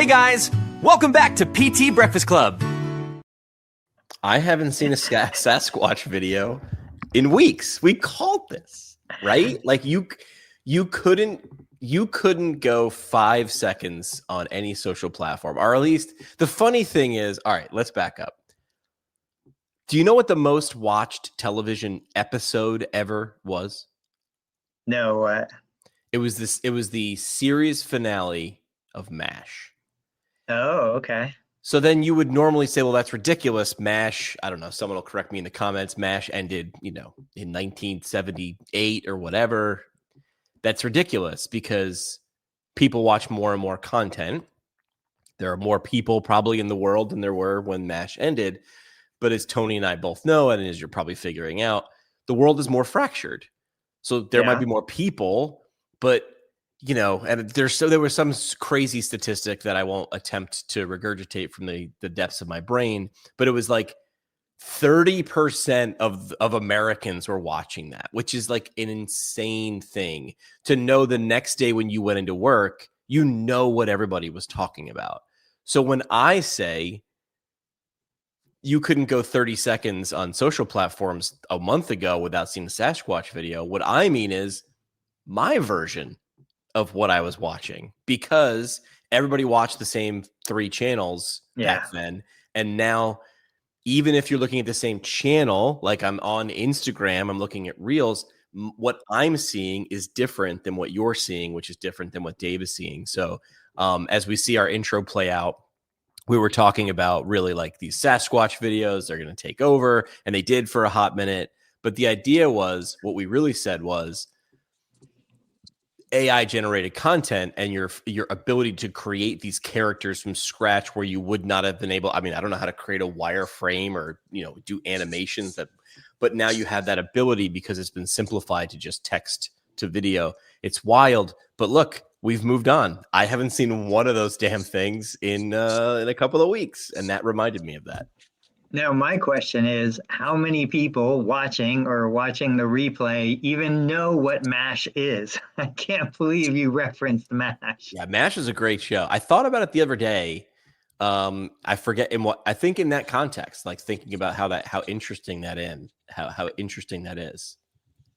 guys, welcome back to PT Breakfast Club. I haven't seen a Sasquatch video in weeks. We called this, right? Like you couldn't go 5 seconds on any social platform, or at least the funny thing is, all right, let's back up. Do you know what the most watched television episode ever was? No, what? It was the series finale of MASH. Oh, okay. So then you would normally say, well, that's ridiculous. MASH, I don't know, someone will correct me in the comments. MASH ended, in 1978 or whatever. That's ridiculous because people watch more and more content. There are more people probably in the world than there were when MASH ended. But as Tony and I both know, and as you're probably figuring out, the world is more fractured. So there might be more people, but and there was some crazy statistic that I won't attempt to regurgitate from the depths of my brain, but it was like 30% of Americans were watching that, which is like an insane thing to know. The next day when you went into work, what everybody was talking about. So when I say you couldn't go 30 seconds on social platforms a month ago without seeing the Sasquatch video, what I mean is my version of what I was watching, because everybody watched the same 3 channels back then. And now, even if you're looking at the same channel, like I'm on Instagram, I'm looking at Reels, what I'm seeing is different than what you're seeing, which is different than what Dave is seeing. So as we see our intro play out, we were talking about really like these Sasquatch videos, they're going to take over, and they did for a hot minute. But the idea was, what we really said was, AI generated content and your ability to create these characters from scratch where you would not have been able. I mean, I don't know how to create a wireframe or, do animations but now you have that ability because it's been simplified to just text to video. It's wild, but look, we've moved on. I haven't seen one of those damn things in a couple of weeks. And that reminded me of that. Now, my question is, how many people watching the replay even know what MASH is? I can't believe you referenced MASH. Yeah, MASH is a great show. I thought about it the other day. I forget I think in that context, like thinking about how interesting that is.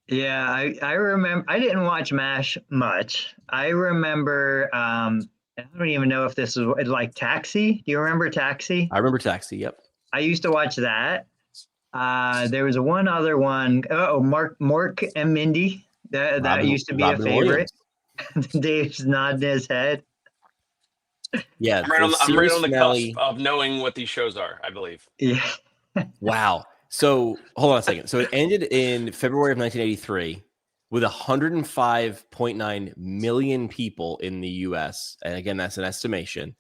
Yeah, I remember. I didn't watch MASH much. I remember. I don't even know if this was like Taxi. Do you remember Taxi? I remember Taxi. Yep. I used to watch that. There was one other one. Oh, Mork and Mindy. That used to be a favorite. Dave's nodding his head. Yeah, I'm right on the cusp of knowing what these shows are, I believe. Yeah. Wow. So hold on a second. So it ended in February of 1983 with 105.9 million people in the U.S. And again, that's an estimation.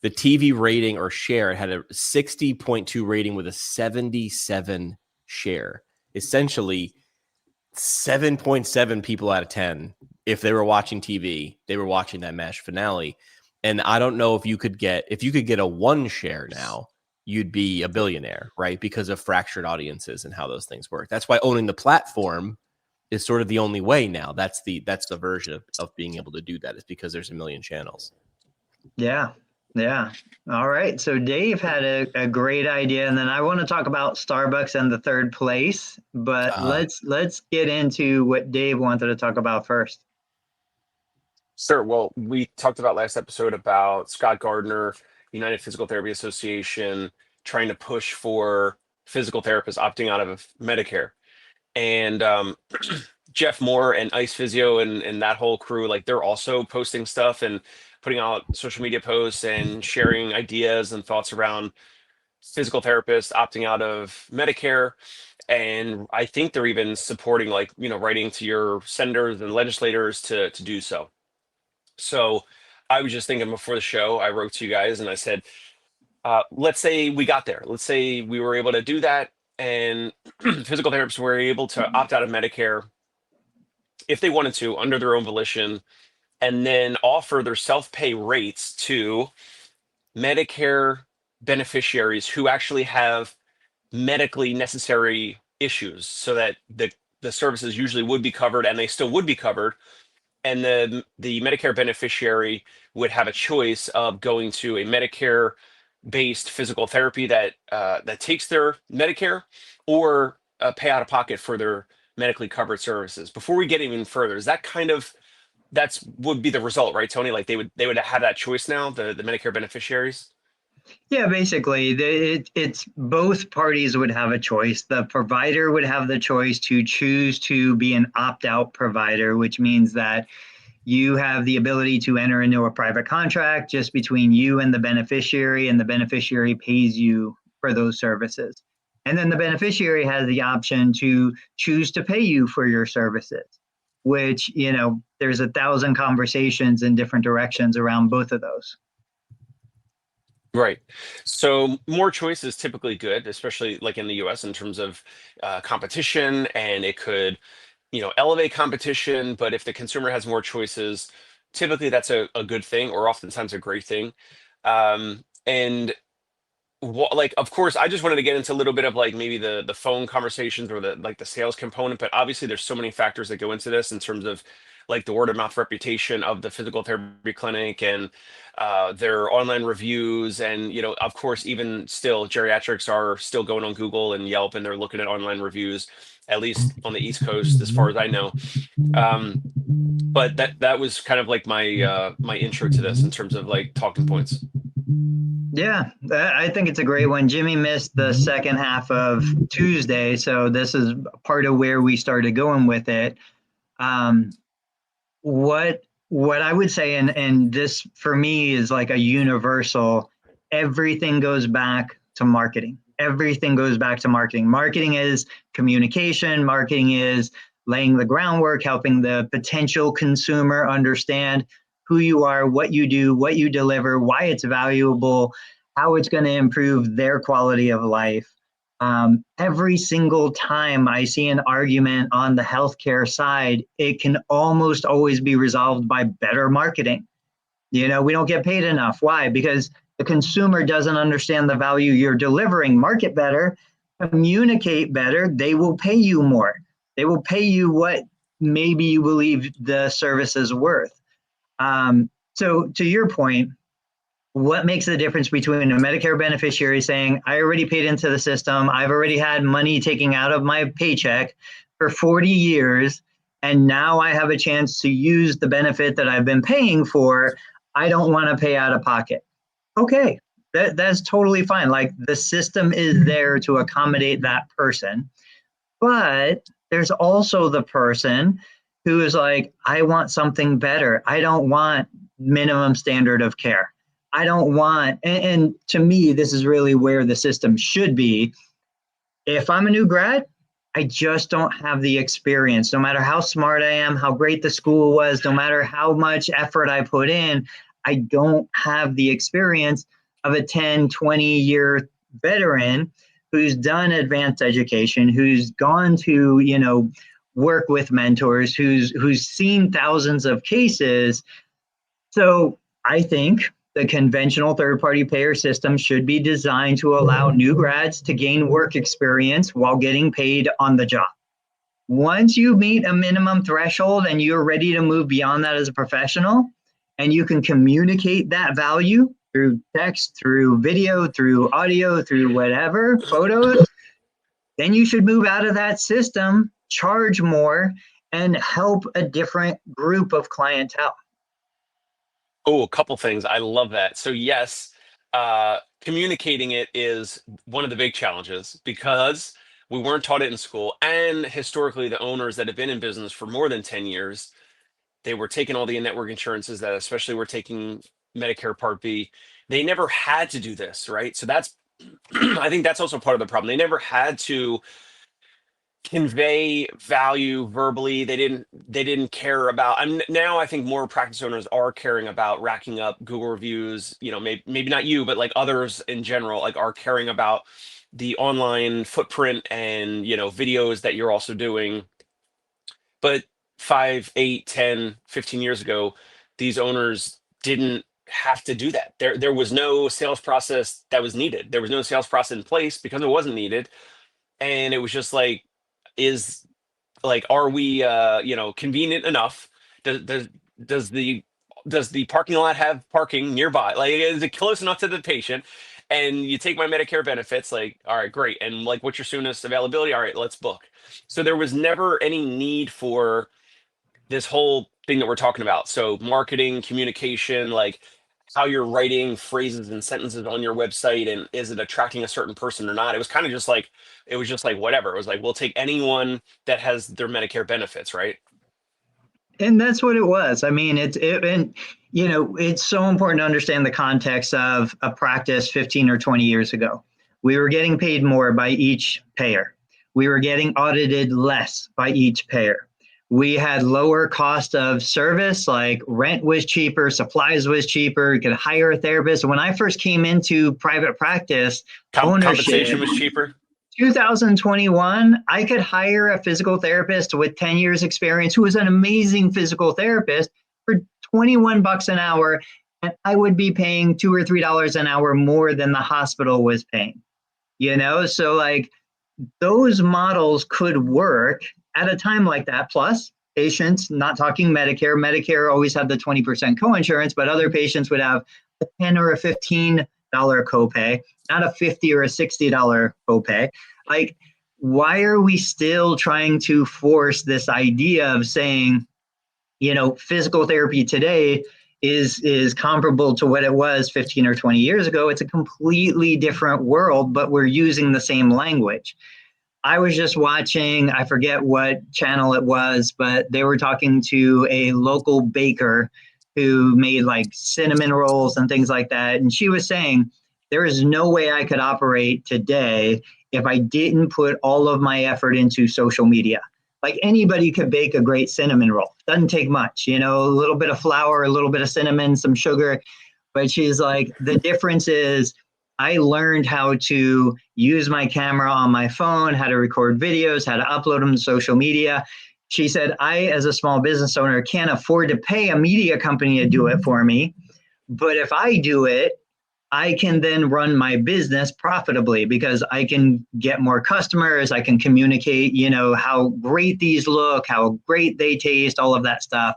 The TV rating or share, it had a 60.2 rating with a 77 share. Essentially, 7.7 people out of 10, if they were watching TV, they were watching that MASH finale. And I don't know if you could get a 1 share now, you'd be a billionaire, right? Because of fractured audiences and how those things work. That's why owning the platform is sort of the only way now. That's the version of being able to do that, is because there's a million channels. Yeah. Yeah. All right. So Dave had a great idea, and then I want to talk about Starbucks and the third place, but let's get into what Dave wanted to talk about first. Sure. Well, we talked about last episode about Scott Gardner, United Physical Therapy Association, trying to push for physical therapists opting out of Medicare. And Jeff Moore and Ice Physio and that whole crew, like, they're also posting stuff and putting out social media posts and sharing ideas and thoughts around physical therapists opting out of Medicare. And I think they're even supporting, writing to your senators and legislators to do so. So I was just thinking before the show, I wrote to you guys and I said, let's say we got there. Let's say we were able to do that and physical therapists were able to opt out of Medicare if they wanted to under their own volition, and then offer their self-pay rates to Medicare beneficiaries who actually have medically necessary issues, so that the services usually would be covered, and they still would be covered. and the Medicare beneficiary would have a choice of going to a Medicare based physical therapy that that takes their Medicare, or pay out of pocket for their medically covered services. Before we get even further, is that kind of that's would be the result, right, Tony? Like they would have that choice now, the Medicare beneficiaries. Yeah, basically, it's both parties would have a choice. The provider would have the choice to choose to be an opt-out provider, which means that you have the ability to enter into a private contract just between you and the beneficiary pays you for those services. And then the beneficiary has the option to choose to pay you for your services, which, there's 1,000 conversations in different directions around both of those. Right. So more choice is typically good, especially like in the US in terms of competition, and it could, elevate competition. But if the consumer has more choices, typically that's a good thing, or oftentimes a great thing. And like, of course, I just wanted to get into a little bit of like maybe the phone conversations or the sales component, but obviously there's so many factors that go into this in terms of like the word of mouth reputation of the physical therapy clinic, and their online reviews, and of course, even still geriatrics are still going on Google and Yelp, and they're looking at online reviews, at least on the East Coast as far as I know. But that was kind of like my intro to this in terms of like talking points. Yeah, I think it's a great one. Jimmy missed the second half of Tuesday, so this is part of where we started going with it. What I would say, and this for me is like a universal, everything goes back to marketing. Everything goes back to marketing. Marketing is communication. Marketing is laying the groundwork, helping the potential consumer understand who you are, what you do, what you deliver, why it's valuable, how it's going to improve their quality of life. Every single time I see an argument on the healthcare side, it can almost always be resolved by better marketing. We don't get paid enough. Why? Because the consumer doesn't understand the value you're delivering. Market better, communicate better, they will pay you more. They will pay you what maybe you believe the service is worth. So to your point, what makes the difference between a Medicare beneficiary saying, I already paid into the system, I've already had money taken out of my paycheck for 40 years, and now I have a chance to use the benefit that I've been paying for, I don't want to pay out of pocket. Okay, that's totally fine. Like, the system is there to accommodate that person. But there's also the person who is like, I want something better. I don't want minimum standard of care. I don't want, and to me, this is really where the system should be. If I'm a new grad, I just don't have the experience. No matter how smart I am, how great the school was, no matter how much effort I put in, I don't have the experience of a 10, 20-year veteran who's done advanced education, who's gone to, work with mentors, who's seen thousands of cases. So I think the conventional third-party payer system should be designed to allow new grads to gain work experience while getting paid on the job. Once you meet a minimum threshold and you're ready to move beyond that as a professional, and you can communicate that value through text, through video, through audio, through whatever, photos, then you should move out of that system, charge more, and help a different group of clientele. Oh, a couple things. I love that. So yes, communicating it is one of the big challenges because we weren't taught it in school. And historically, the owners that have been in business for more than 10 years, they were taking all the in-network insurances that especially were taking Medicare Part B. They never had to do this, right? So that's, I think that's also part of the problem. They never had to convey value verbally. They didn't care about, now I think more practice owners are caring about racking up Google reviews, maybe not you, but like others in general, like are caring about the online footprint and videos that you're also doing. But 5, 8, 10, 15 years ago, these owners didn't have to do that. There was no sales process that was needed. There was no sales process in place because it wasn't needed. And it was just like, are we convenient enough? does the parking lot have parking nearby? Like, is it close enough to the patient? And you take my Medicare benefits, like, all right, great. And like, what's your soonest availability? All right, let's book. So there was never any need for this whole thing that we're talking about. So marketing, communication, like how you're writing phrases and sentences on your website, and is it attracting a certain person or not? It was kind of just like, it was just like whatever. It was like, we'll take anyone that has their Medicare benefits, right? And that's what it was. I mean, and you know, it's so important to understand the context of a practice 15 or 20 years ago. We were getting paid more by each payer. We were getting audited less by each payer. We had lower cost of service, like rent was cheaper, supplies was cheaper, you could hire a therapist. When I first came into private practice, Compensation was cheaper. 2021, I could hire a physical therapist with 10 years experience who was an amazing physical therapist for 21 bucks an hour, and I would be paying $2 or $3 an hour more than the hospital was paying. You know, so like those models could work at a time like that. Plus, patients, not talking Medicare, Medicare always had the 20% coinsurance, but other patients would have a $10 or a $15 copay, not a $50 or a $60 copay. Like, why are we still trying to force this idea of saying, you know, physical therapy today is comparable to what it was 15 or 20 years ago? It's a completely different world, but we're using the same language. I was just watching, I forget what channel it was, but they were talking to a local baker who made like cinnamon rolls and things like that. And she was saying, there is no way I could operate today if I didn't put all of my effort into social media. Like anybody could bake a great cinnamon roll. Doesn't take much, you know, a little bit of flour, a little bit of cinnamon, some sugar. But she's like, the difference is I learned how to use my camera on my phone, how to record videos, how to upload them to social media. She said, I, as a small business owner, can't afford to pay a media company to do it for me. But if I do it, I can then run my business profitably because I can get more customers. I can communicate, you know, how great these look, how great they taste, all of that stuff.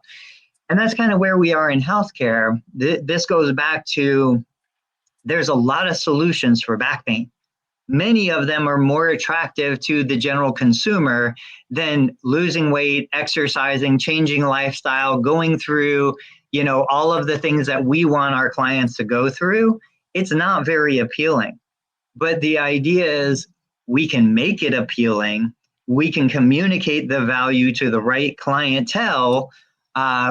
And that's kind of where we are in healthcare. This goes back to, there's a lot of solutions for back pain. Many of them are more attractive to the general consumer than losing weight, exercising, changing lifestyle, going through, you know, all of the things that we want our clients to go through. It's not very appealing. But the idea is we can make it appealing. We can communicate the value to the right clientele.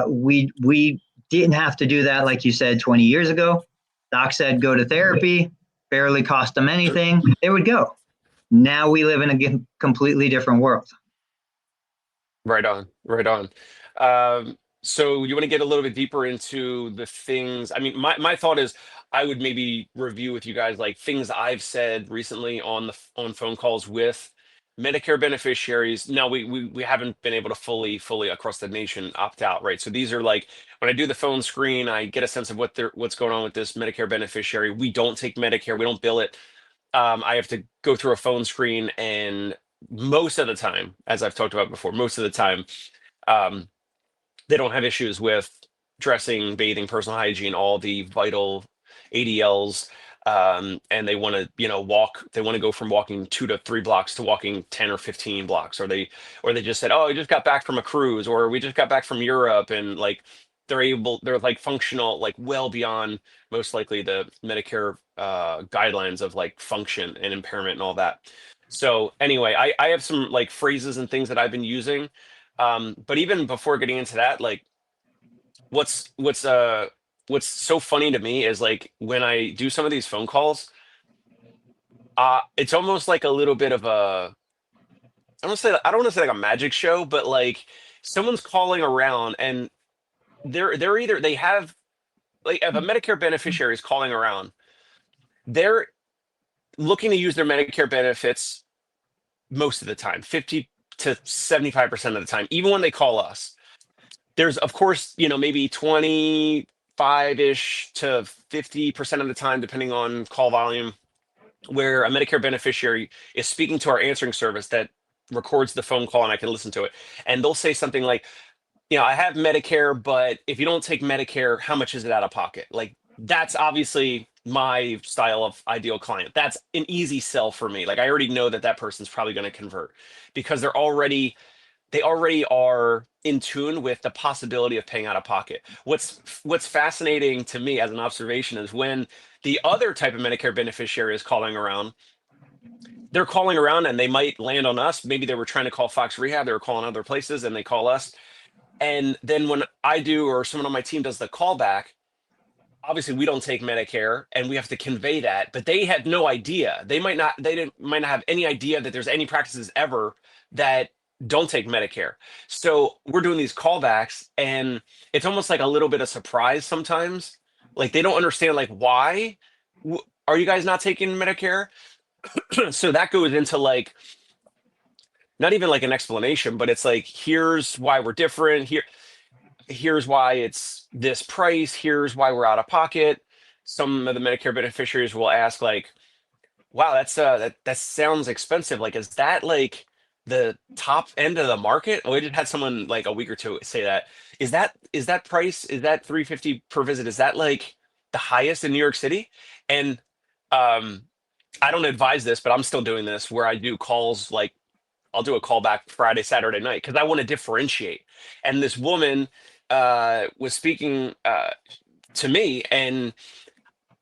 We didn't have to do that, like you said, 20 years ago. Doc said, go to therapy, barely cost them anything. They would go. Now we live in a completely different world. Right on, right on. So you want to get a little bit deeper into the things. I mean, my thought is I would maybe review with you guys like things I've said recently on phone calls with Medicare beneficiaries. Now we haven't been able to fully across the nation opt out, right? So these are like when I do the phone screen, I get a sense of what's going on with this Medicare beneficiary. We don't take Medicare, we don't bill it. I have to go through a phone screen, and most of the time, as I've talked about before, most of the time, they don't have issues with dressing, bathing, personal hygiene, all the vital ADLs. And they want to, you know, they want to go from walking 2 to 3 blocks to walking 10 or 15 blocks, or they just said, oh, I just got back from a cruise, or we just got back from Europe, and like they're like functional, like well beyond most likely the Medicare guidelines of like function and impairment and all that. So anyway, I have some like phrases and things that I've been using. But even before getting into that, like what's so funny to me is like when I do some of these phone calls, it's almost like a little bit of a, I don't want to say like a magic show, but like someone's calling around and they're either they have like if a Medicare beneficiary is calling around, they're looking to use their Medicare benefits most of the time, 50 to 75% of the time, even when they call us. There's of course, you know, maybe 25-ish to 50% of the time, depending on call volume, where a Medicare beneficiary is speaking to our answering service that records the phone call and I can listen to it. And they'll say something like, I have Medicare, but if you don't take Medicare, how much is it out of pocket? Like that's obviously my style of ideal client. That's an easy sell for me. Like I already know that that person's probably going to convert because they already are in tune with the possibility of paying out of pocket. What's fascinating to me as an observation is when the other type of Medicare beneficiary is calling around, they're calling around and they might land on us. Maybe they were trying to call Fox Rehab, they were calling other places and they call us. And then when I do or someone on my team does the callback, obviously we don't take Medicare and we have to convey that, but they had no idea. Might not have any idea that there's any practices ever that don't take Medicare. So we're doing these callbacks and it's almost like a little bit of surprise sometimes. Like they don't understand like why are you guys not taking Medicare? So that goes into like not even like an explanation, but it's like here's why we're different. Here's why it's this price. Here's why we're out of pocket. Some of the Medicare beneficiaries will ask like, wow, that sounds expensive. Like, is that like the top end of the market? We just had someone like a week or two say that. Is that price? Is that 350 per visit? Is that like the highest in New York City? And I don't advise this, but I'm still doing this where I do calls like I'll do a call back Friday, Saturday night because I want to differentiate. And this woman was speaking to me, and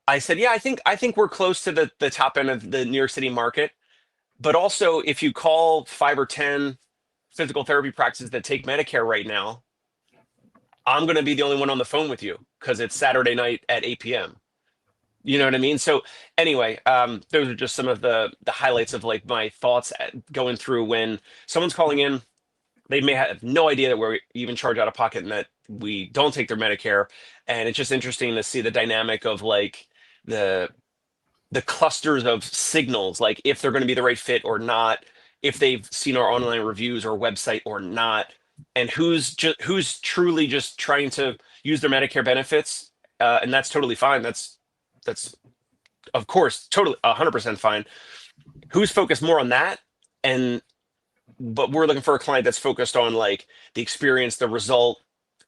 I said, "Yeah, I think we're close to the top end of the New York City market. But also, if you call 5 or 10 physical therapy practices that take Medicare right now, I'm going to be the only one on the phone with you because it's Saturday night at 8 p.m." You know what I mean? So anyway, those are just some of the highlights of like my thoughts going through when someone's calling in. They may have no idea that we're even charged out of pocket and that we don't take their Medicare. And it's just interesting to see the dynamic of like the clusters of signals, like if they're going to be the right fit or not, if they've seen our online reviews or website or not, and who's truly just trying to use their Medicare benefits. And that's totally fine. That's of course totally 100% fine. Who's focused more on that? But we're looking for a client that's focused on like the experience, the result,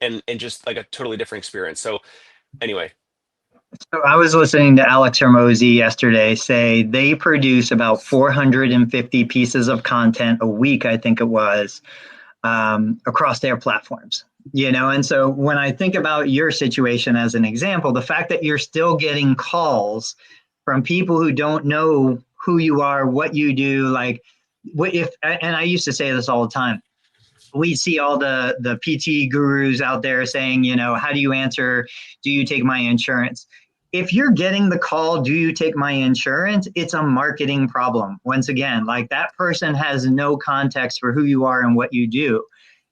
and just like a totally different experience. So anyway. So I was listening to Alex Hermosi yesterday say they produce about 450 pieces of content a week, I think it was, across their platforms. And so when I think about your situation as an example, the fact that you're still getting calls from people who don't know who you are, what you do, like and I used to say this all the time, we see all the PT gurus out there saying, how do you answer, do you take my insurance? If you're getting the call, do you take my insurance? It's a marketing problem. Once again, like that person has no context for who you are and what you do.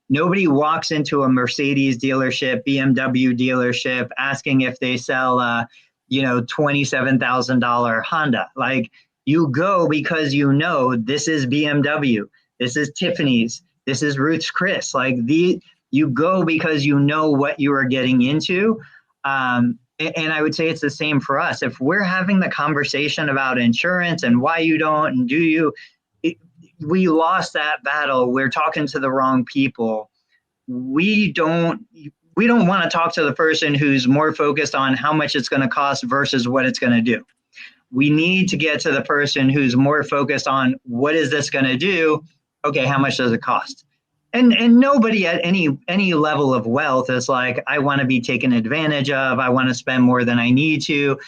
Nobody walks into a Mercedes dealership, BMW dealership, asking if they sell a, $27,000 Honda. Like you go because this is BMW, this is Tiffany's, this is Ruth's Chris. Like you go because you know what you are getting into. And I would say it's the same for us. If we're having the conversation about insurance and why you don't and do you, we lost that battle. We're talking to the wrong people. We don't want to talk to the person who's more focused on how much it's going to cost versus what it's going to do. We need to get to the person who's more focused on what is this going to do? Okay, how much does it cost? And nobody at any level of wealth is like, I want to be taken advantage of. I want to spend more than I need to.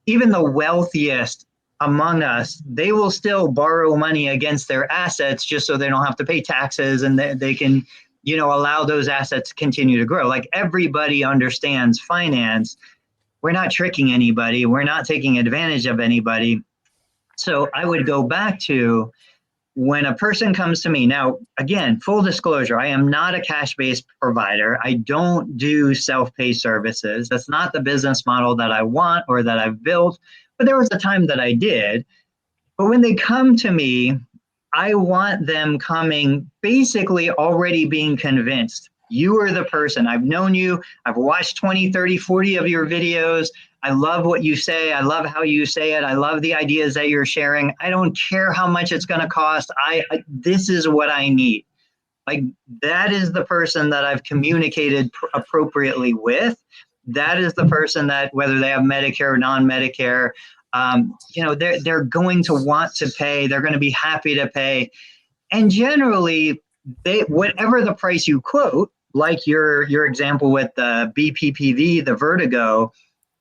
Even the wealthiest among us, they will still borrow money against their assets just so they don't have to pay taxes and they can, allow those assets to continue to grow. Like everybody understands finance. We're not tricking anybody. We're not taking advantage of anybody. So I would go back to when a person comes to me. Now, again, full disclosure, I am not a cash-based provider. I don't do self-pay services. That's not the business model that I want or that I've built. But there was a time that I did. But when they come to me, I want them coming basically already being convinced. You are the person. I've known you. I've watched 20, 30, 40 of your videos. I love what you say. I love how you say it. I love the ideas that you're sharing. I don't care how much it's going to cost. This is what I need. Like that is the person that I've communicated appropriately with. That is the person that, whether they have Medicare or non-Medicare, they're going to want to pay. They're going to be happy to pay. And generally, whatever the price you quote, like your example with the BPPV, the Vertigo,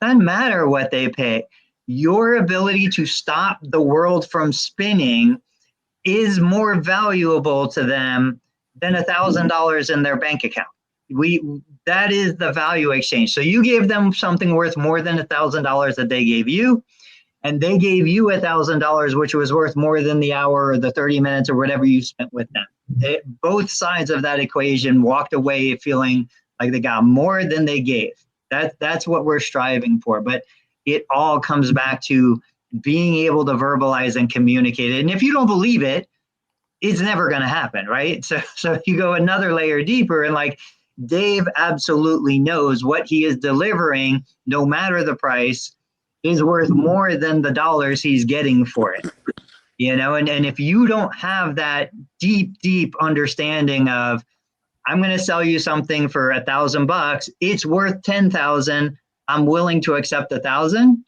doesn't matter what they pay. Your ability to stop the world from spinning is more valuable to them than $1,000 in their bank account. That is the value exchange. So you gave them something worth more than $1,000 that they gave you, and they gave you $1,000, which was worth more than the hour or the 30 minutes or whatever you spent with them. Both sides of that equation walked away feeling like they got more than they gave. That's what we're striving for. But it all comes back to being able to verbalize and communicate it. And if you don't believe it, it's never going to happen, right? So you go another layer deeper, and like Dave absolutely knows what he is delivering, no matter the price, is worth more than the dollars he's getting for it. And if you don't have that deep understanding of, I'm going to sell you something for $1,000, it's worth 10,000, I'm willing to accept 1,000,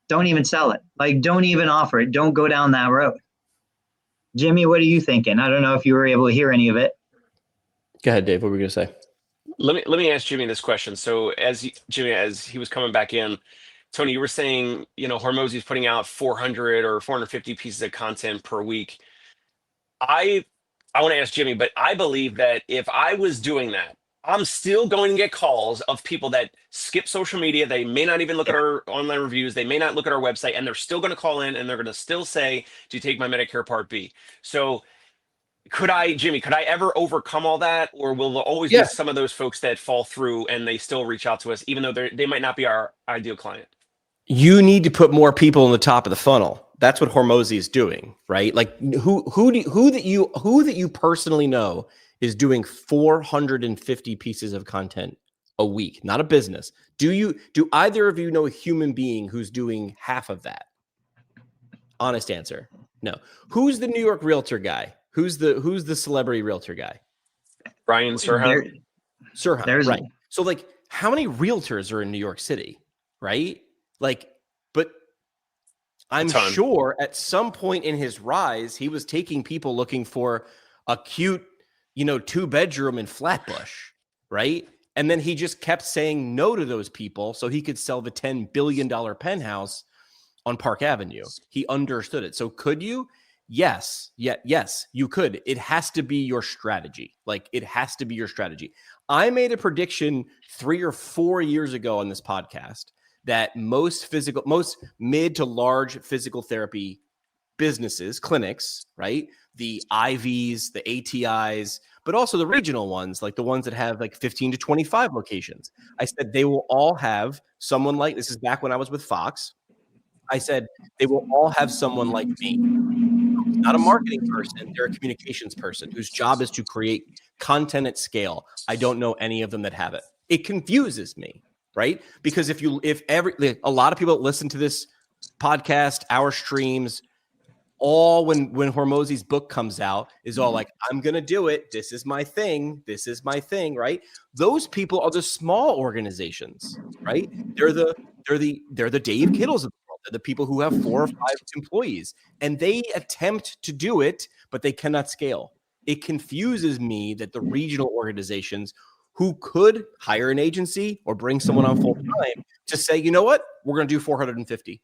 don't even sell it. Like, don't even offer it. Don't go down that road. Jimmy, what are you thinking? I don't know if you were able to hear any of it. Go ahead, Dave. What were we going to say? Let me ask Jimmy this question. So as he was coming back in, Tony, you were saying, Hormozi's putting out 400 or 450 pieces of content per week. I want to ask Jimmy, but I believe that if I was doing that, I'm still going to get calls of people that skip social media. They may not even look at our online reviews. They may not look at our website, and they're still going to call in, and they're going to still say, do you take my Medicare Part B? So Jimmy, could I ever overcome all that? Or will there always be some of those folks that fall through and they still reach out to us, even though they might not be our ideal client? You need to put more people in the top of the funnel. That's what Hormozi is doing, right? Like who that you personally know is doing 450 pieces of content a week, not a business. Do either of you know a human being who's doing half of that? Honest answer. No. Who's the New York realtor guy? Who's the celebrity realtor guy? Brian Sirhan. Sirhan, right. So like, how many realtors are in New York City, right? Like, but I'm sure at some point in his rise, he was taking people looking for a cute, 2-bedroom in Flatbush, right? And then he just kept saying no to those people so he could sell the $10 billion penthouse on Park Avenue. He understood it. So could you? Yes, you could. It has to be your strategy. Like, it has to be your strategy. I made a prediction 3 or 4 years ago on this podcast that most mid to large physical therapy businesses, clinics, right? The IVs, the ATIs, but also the regional ones, like the ones that have like 15 to 25 locations. I said they will all have someone like, this is back when I was with Fox. I said they will all have someone like me. Not a marketing person, they're a communications person whose job is to create content at scale. I don't know any of them that have it. It confuses me, right? Because a lot of people that listen to this podcast, our streams, all when Hormozi's book comes out is all like, I'm going to do it. This is my thing. This is my thing, right? Those people are the small organizations, right? They're the Dave Kittles of the world. They're the people who have 4 or 5 employees, and they attempt to do it, but they cannot scale. It confuses me that the regional organizations who could hire an agency or bring someone on full time to say, you know what, we're going to do 450.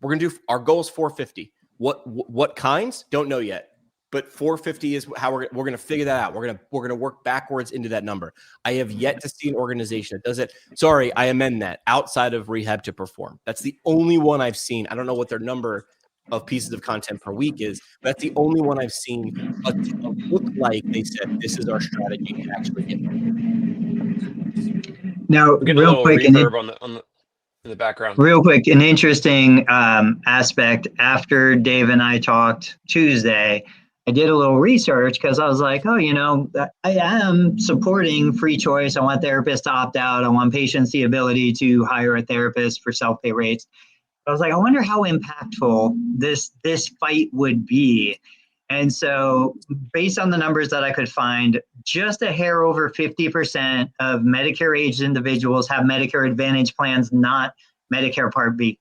We're going to do, our goal is 450. What kinds? Don't know yet. But 450 is how we're going to figure that out. We're going to work backwards into that number. I have yet to see an organization that does it. Sorry, I amend that. Outside of Rehab to Perform. That's the only one I've seen. I don't know what their number of pieces of content per week is, but that's the only one I've seen look like they said this is our strategy to actually get there. Now, real quick, in the background. Real quick, an interesting aspect. After Dave and I talked Tuesday, I did a little research because I was like, I am supporting free choice. I want therapists to opt out. I want patients the ability to hire a therapist for self-pay rates. I was like, I wonder how impactful this fight would be. And so, based on the numbers that I could find, just a hair over 50% of Medicare aged individuals have Medicare Advantage plans, not Medicare Part B.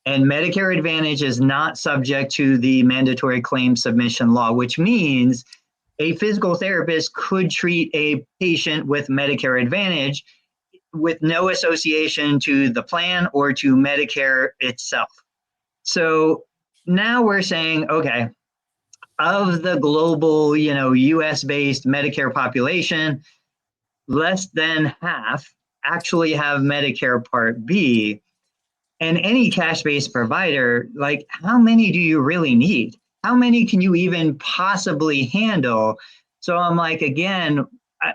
And Medicare Advantage is not subject to the mandatory claim submission law, which means a physical therapist could treat a patient with Medicare Advantage with no association to the plan or to Medicare itself. So now we're saying, okay, of the global, US-based Medicare population, less than half actually have Medicare Part B. And any cash-based provider, like, how many do you really need? How many can you even possibly handle? So I'm like, again,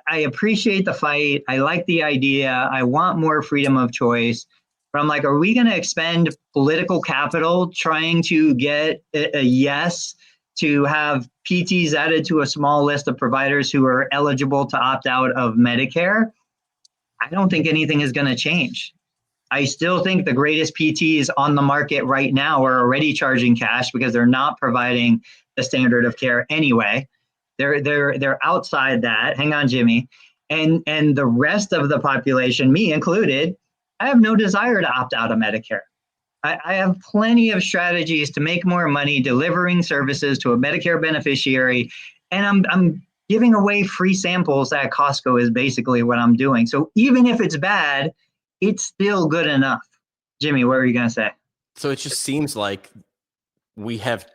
I appreciate the fight. I like the idea. I want more freedom of choice. But I'm like, are we going to expend political capital trying to get a yes to have PTs added to a small list of providers who are eligible to opt out of Medicare? I don't think anything is going to change. I still think the greatest PTs on the market right now are already charging cash because they're not providing the standard of care anyway. They're outside that. Hang on, Jimmy. And the rest of the population, me included, I have no desire to opt out of Medicare. I have plenty of strategies to make more money delivering services to a Medicare beneficiary, and I'm giving away free samples at Costco is basically what I'm doing. So even if it's bad, it's still good enough. Jimmy, what were you going to say? So it just seems like we have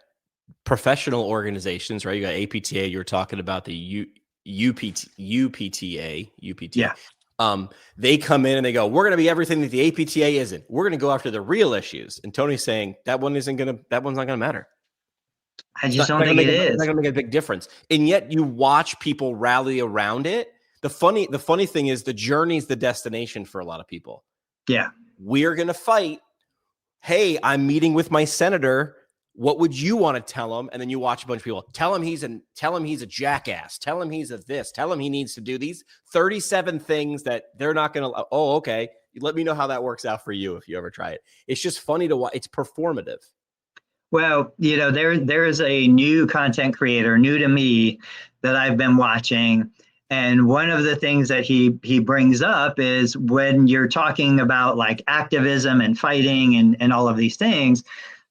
professional organizations, right? You got APTA, you're talking about the UPTA. Yeah. They come in and they go, we're going to be everything that the APTA isn't. We're going to go after the real issues. And Tony's saying that one's not going to matter. I just don't think it is. It's not going to make a big difference. And yet you watch people rally around it. The funny thing is the journey's the destination for a lot of people. Yeah. We're going to fight. Hey, I'm meeting with my senator. What would you want to tell him? And then you watch a bunch of people tell him he's a jackass. Tell him he's a this. Tell him he needs to do these 37 things that they're not going to. Oh, okay. Let me know how that works out for you if you ever try it. It's just funny to watch. It's performative. Well, there is a new content creator, new to me, that I've been watching. And one of the things that he brings up is when you're talking about like activism and fighting and all of these things,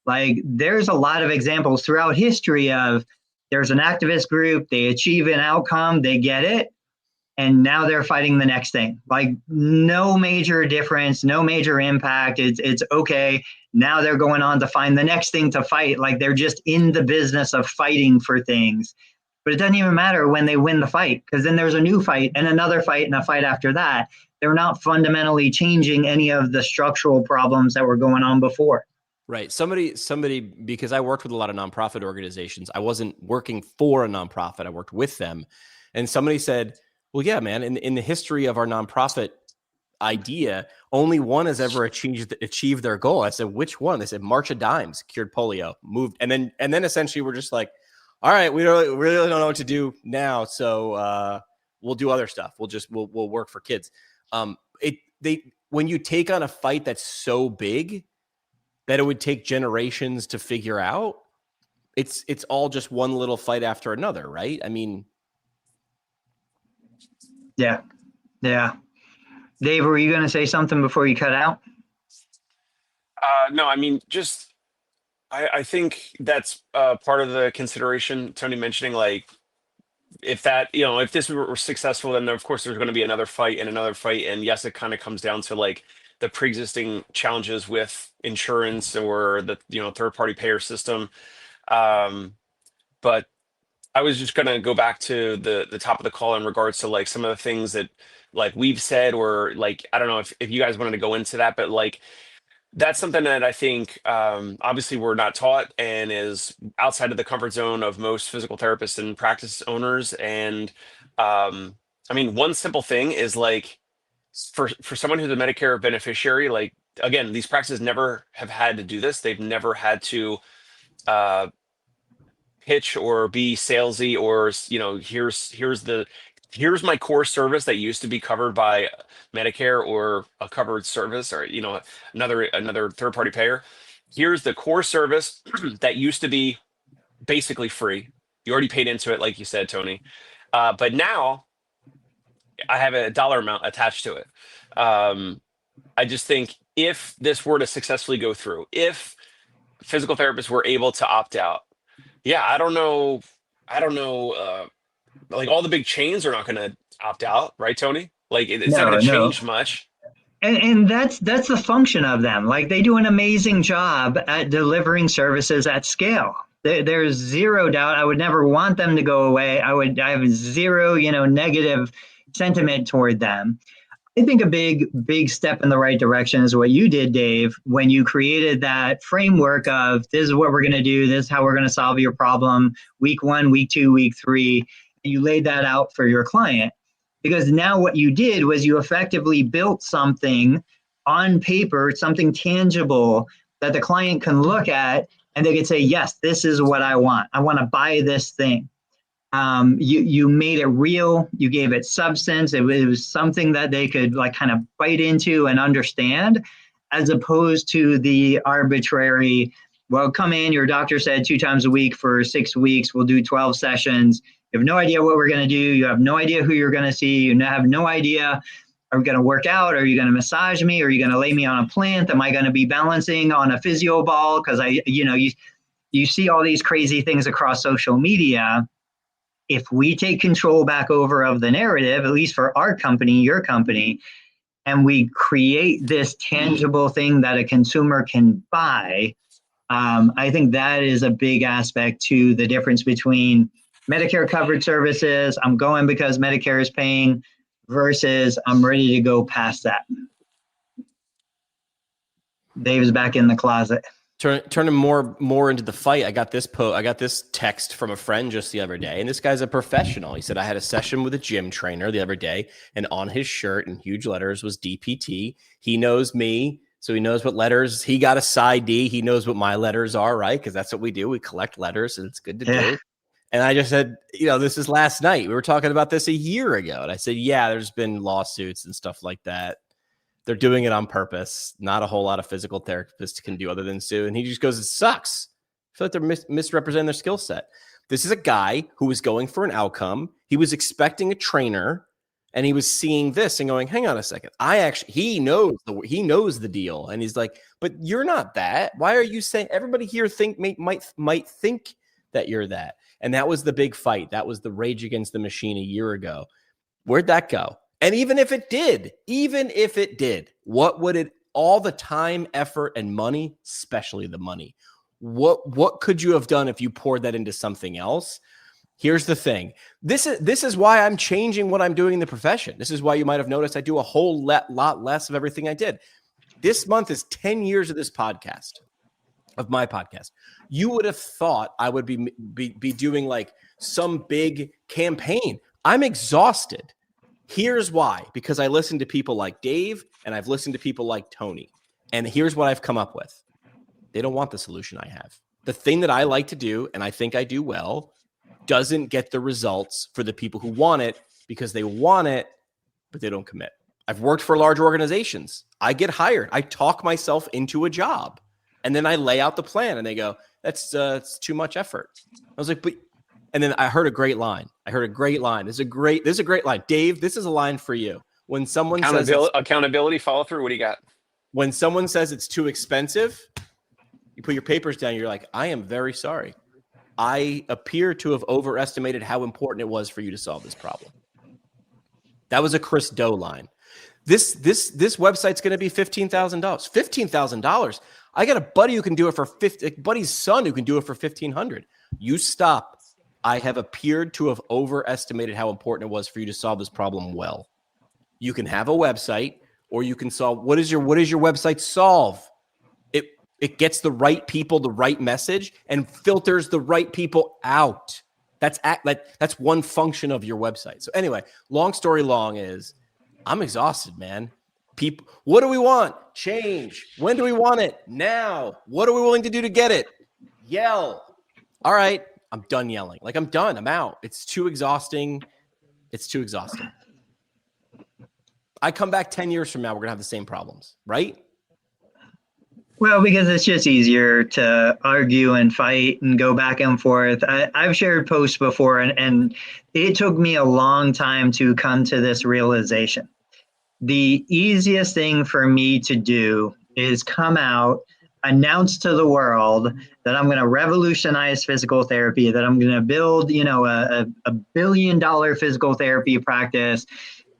like there's a lot of examples throughout history of there's an activist group, they achieve an outcome, they get it, and now they're fighting the next thing. Like no major difference, no major impact. It's okay. Now they're going on to find the next thing to fight. Like they're just in the business of fighting for things. But it doesn't even matter when they win the fight, because then there's a new fight and another fight and a fight after that. They're not fundamentally changing any of the structural problems that were going on before. Right. Somebody, because I worked with a lot of nonprofit organizations. I wasn't working for a nonprofit. I worked with them. And somebody said, well, yeah, man, in the history of our nonprofit idea, only one has ever achieved their goal. I said, which one? They said, March of Dimes cured polio, moved. And then essentially we're just like, all right, we really don't know what to do now. So we'll do other stuff. We'll work for kids. When you take on a fight that's so big that it would take generations to figure out, it's all just one little fight after another, right? I mean, yeah. Dave, were you going to say something before you cut out? No, I mean, just I think that's part of the consideration. Tony mentioning like if this were successful, then of course there's going to be another fight and another fight. And yes, it kind of comes down to like the pre-existing challenges with insurance or the third party payer system. But I was just going to go back to the top of the call in regards to like some of the things that like we've said, or like I don't know if you guys wanted to go into that, but like that's something that I think obviously we're not taught and is outside of the comfort zone of most physical therapists and practice owners. And I mean, one simple thing is like for someone who's a Medicare beneficiary, like again, these practices never have had to do this. They've never had to pitch or be salesy or here's my core service that used to be covered by Medicare or a covered service or another third party payer. Here's the core service that used to be basically free, You already paid into it, like you said, Tony. But now I have a dollar amount attached to it. I just think if this were to successfully go through, if physical therapists were able to opt out, yeah, I don't know. Like all the big chains are not going to opt out, right, Tony? Like it's not No, going to no. change much. And that's the function of them. Like they do an amazing job at delivering services at scale. There's zero doubt. I would never want them to go away. I have zero, negative sentiment toward them. I think a big step in the right direction is what you did, Dave, when you created that framework of this is what we're going to do, this is how we're going to solve your problem, week 1, week 2, week 3, and you laid that out for your client. Because now what you did was you effectively built something on paper, something tangible that the client can look at and they could say, yes, this is what I want. I want to buy this thing. You made it real. You gave it substance. It was something that they could like kind of bite into and understand, as opposed to the arbitrary, well, come in, your doctor said 2 times a week for 6 weeks. We'll do 12 sessions. You have no idea what we're going to do. You have no idea who you're going to see. You have no idea, are we going to work out? Are you going to massage me? Are you going to lay me on a plant? Am I going to be balancing on a physio ball? Because you see all these crazy things across social media. If we take control back over of the narrative, at least for our company, your company, and we create this tangible thing that a consumer can buy, I think that is a big aspect to the difference between Medicare covered services, I'm going because Medicare is paying, versus I'm ready to go past that. Dave's back in the closet. Turning more into the fight. I got this text from a friend just the other day, and this guy's a professional. He said, I had a session with a gym trainer the other day, and on his shirt in huge letters was DPT. He knows me, so he knows what letters. He got a side D. He knows what my letters are, right? Because that's what we do. We collect letters, and it's good to do. And I just said, this is last night. We were talking about this a year ago. And I said, yeah, there's been lawsuits and stuff like that. They're doing it on purpose. Not a whole lot of physical therapists can do other than sue. And he just goes, it sucks. I feel like they're misrepresenting their skill set. This is a guy who was going for an outcome. He was expecting a trainer, and he was seeing this and going, hang on a second. He knows the deal. And he's like, but you're not that. Why are you saying everybody here might think that you're that? And that was the big fight. That was the Rage Against the Machine a year ago. Where'd that go? And even if it did, what would it, all the time, effort, and money, especially the money, what could you have done if you poured that into something else? Here's the thing. This is why I'm changing what I'm doing in the profession. This is why you might have noticed I do a whole lot less of everything I did. This month is 10 years of this podcast. Of my podcast, you would have thought I would be doing like some big campaign. I'm exhausted. Here's why: because I listen to people like Dave and I've listened to people like Tony, and here's what I've come up with. They don't want the solution I have. The thing that I like to do, and I think I do well, doesn't get the results for the people who want it because they want it, but they don't commit. I've worked for large organizations. I get hired. I talk myself into a job. And then I lay out the plan and they go, that's it's too much effort. I was like, but, and then I heard a great line. This is a great line. Dave, this is a line for you. When someone says accountability, follow through. What do you got? When someone says it's too expensive, you put your papers down. You're like, I am very sorry. I appear to have overestimated how important it was for you to solve this problem. That was a Chris Do line. This website's going to be $15,000. $15,000. I got a buddy who can do it for buddy's son who can do it for $1,500. You stop. I have appeared to have overestimated how important it was for you to solve this problem well. You can have a website, or you can solve. What does your website solve? It gets the right people, the right message, and filters the right people out. That's one function of your website. So anyway, long story long is, I'm exhausted, man. People, what do we want? Change. When do we want it? Now. What are we willing to do to get it? Yell. All right. I'm done yelling. Like, I'm done. I'm out. It's too exhausting. I come back 10 years from now, we're going to have the same problems, right? Well, because it's just easier to argue and fight and go back and forth. I've shared posts before, and it took me a long time to come to this realization. The easiest thing for me to do is come out, announce to the world that I'm going to revolutionize physical therapy, that I'm going to build, a $1 billion physical therapy practice,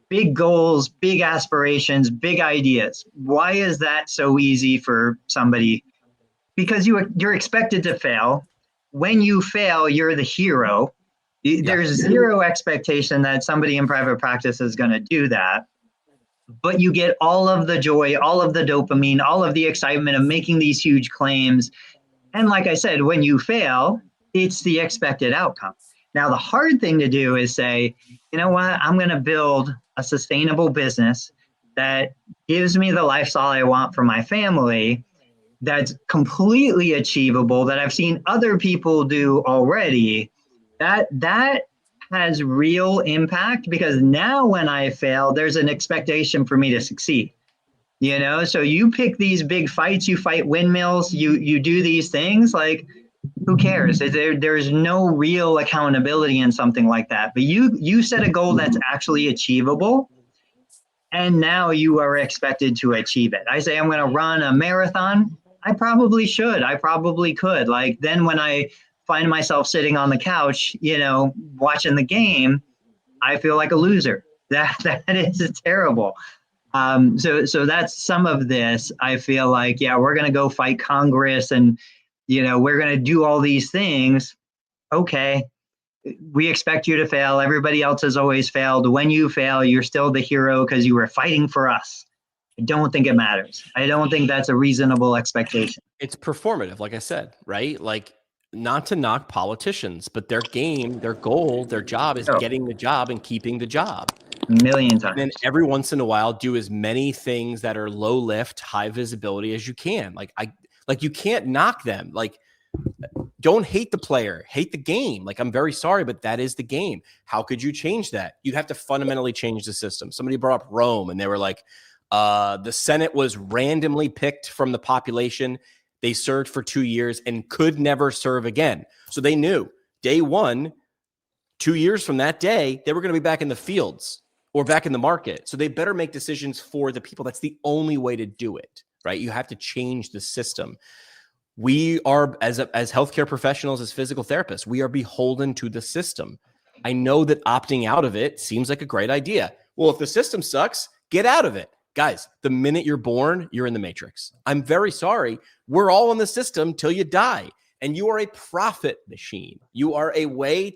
big goals, big aspirations, big ideas. Why is that so easy for somebody? Because you're expected to fail. When you fail, you're the hero. There's zero expectation that somebody in private practice is going to do that. But you get all of the joy, all of the dopamine, all of the excitement of making these huge claims. And like I said, when you fail, it's the expected outcome. Now, the hard thing to do is say, you know what, I'm going to build a sustainable business that gives me the lifestyle I want for my family, that's completely achievable, that I've seen other people do already. That has real impact, because now when I fail, there's an expectation for me to succeed. So you pick these big fights, you fight windmills, you do these things, like, who cares? There's no real accountability in something like that. But you set a goal that's actually achievable, and now you are expected to achieve it. I say I'm going to run a marathon. I probably should. I probably could. Like, then when I find myself sitting on the couch, watching the game, I feel like a loser. That is terrible. So that's some of this. I feel like, we're going to go fight Congress, and we're going to do all these things. Okay, we expect you to fail. Everybody else has always failed. When you fail, you're still the hero because you were fighting for us. I don't think it matters. I don't think that's a reasonable expectation. It's performative, like I said, right? Like, not to knock politicians, but their game, their goal, their job is getting the job and keeping the job. A million times. And then every once in a while, do as many things that are low lift, high visibility as you can. Like you can't knock them. Like, don't hate the player, hate the game. Like, I'm very sorry, but that is the game. How could you change that? You have to fundamentally change the system. Somebody brought up Rome, and they were like, the Senate was randomly picked from the population. They served for 2 years and could never serve again. So they knew day one, 2 years from that day, they were going to be back in the fields or back in the market. So they better make decisions for the people. That's the only way to do it, right? You have to change the system. We are, as healthcare professionals, as physical therapists, we are beholden to the system. I know that opting out of it seems like a great idea. Well, if the system sucks, get out of it. Guys, the minute you're born, you're in the matrix. I'm very sorry. We're all in the system till you die. And you are a profit machine. You are a way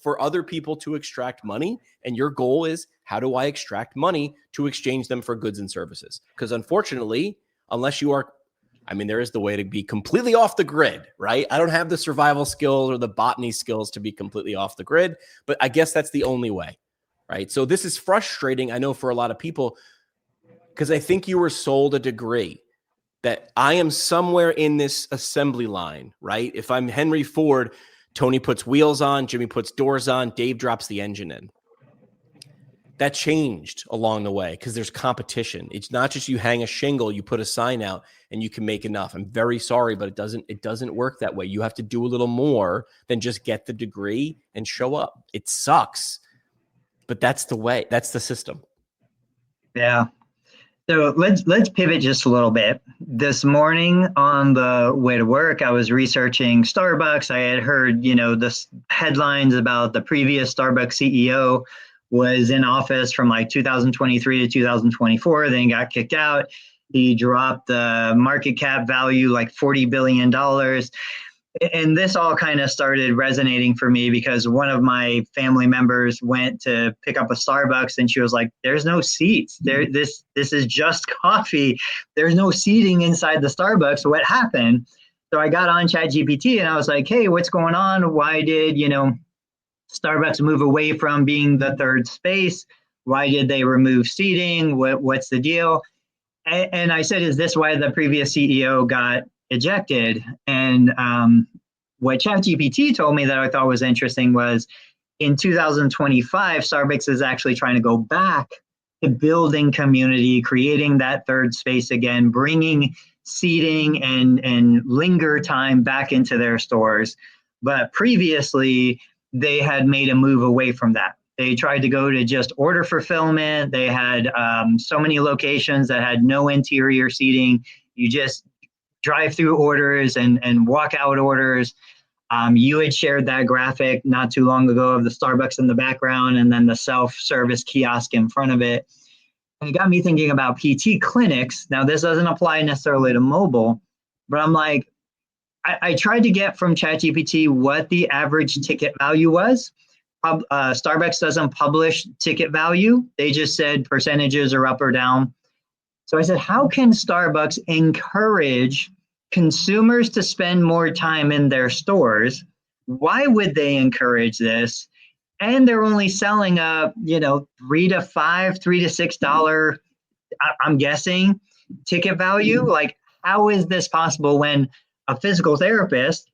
for other people to extract money. And your goal is, how do I extract money to exchange them for goods and services? Because unfortunately, unless you are, there is the way to be completely off the grid, right? I don't have the survival skills or the botany skills to be completely off the grid, but I guess that's the only way, right? So this is frustrating, I know, for a lot of people, because I think you were sold a degree that I am somewhere in this assembly line, right? If I'm Henry Ford, Tony puts wheels on, Jimmy puts doors on, Dave drops the engine in. That changed along the way because there's competition. It's not just you hang a shingle, you put a sign out, and you can make enough. I'm very sorry, but it doesn't work that way. You have to do a little more than just get the degree and show up. It sucks, but that's the way. That's the system. Yeah. So let's pivot just a little bit. This morning on the way to work, I was researching Starbucks. I had heard, the headlines about the previous Starbucks CEO was in office from like 2023 to 2024, then got kicked out. He dropped the market cap value like $40 billion. And this all kind of started resonating for me because one of my family members went to pick up a Starbucks and she was like, there's no seats there. This is just coffee. There's no seating inside the Starbucks. What happened? So I got on ChatGPT and I was like, hey, what's going on? Why did, Starbucks move away from being the third space? Why did they remove seating? What's the deal? And I said, is this why the previous CEO got ejected? And what ChatGPT told me that I thought was interesting was in 2025, Starbucks is actually trying to go back to building community, creating that third space again, bringing seating and linger time back into their stores. But previously, they had made a move away from that. They tried to go to just order fulfillment. They had so many locations that had no interior seating. You just drive through orders and walk out orders. You had shared that graphic not too long ago of the Starbucks in the background and then the self-service kiosk in front of it. And it got me thinking about PT clinics. Now, this doesn't apply necessarily to mobile, but I'm like, I tried to get from ChatGPT what the average ticket value was. Starbucks doesn't publish ticket value. They just said percentages are up or down. So I said, how can Starbucks encourage consumers to spend more time in their stores? Why would they encourage this? And they're only selling $3 to $5, $3 to $6, I'm guessing, ticket value. Like, how is this possible when a physical therapist,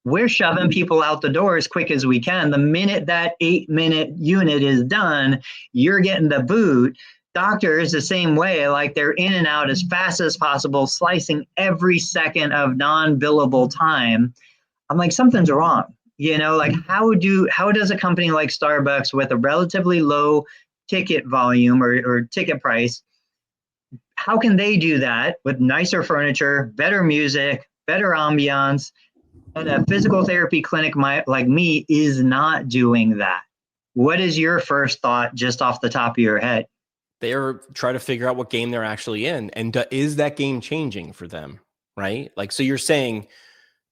we're shoving people out the door as quick as we can. The minute that 8-minute unit is done, you're getting the boot. Doctors the same way, like they're in and out as fast as possible, slicing every second of non-billable time. I'm like, something's wrong. Like how does a company like Starbucks with a relatively low ticket volume or ticket price, how can they do that with nicer furniture, better music, better ambiance, and a physical therapy clinic like me is not doing that? What is your first thought just off the top of your head? They're trying to figure out what game they're actually in. And is that game changing for them, right? Like, so you're saying,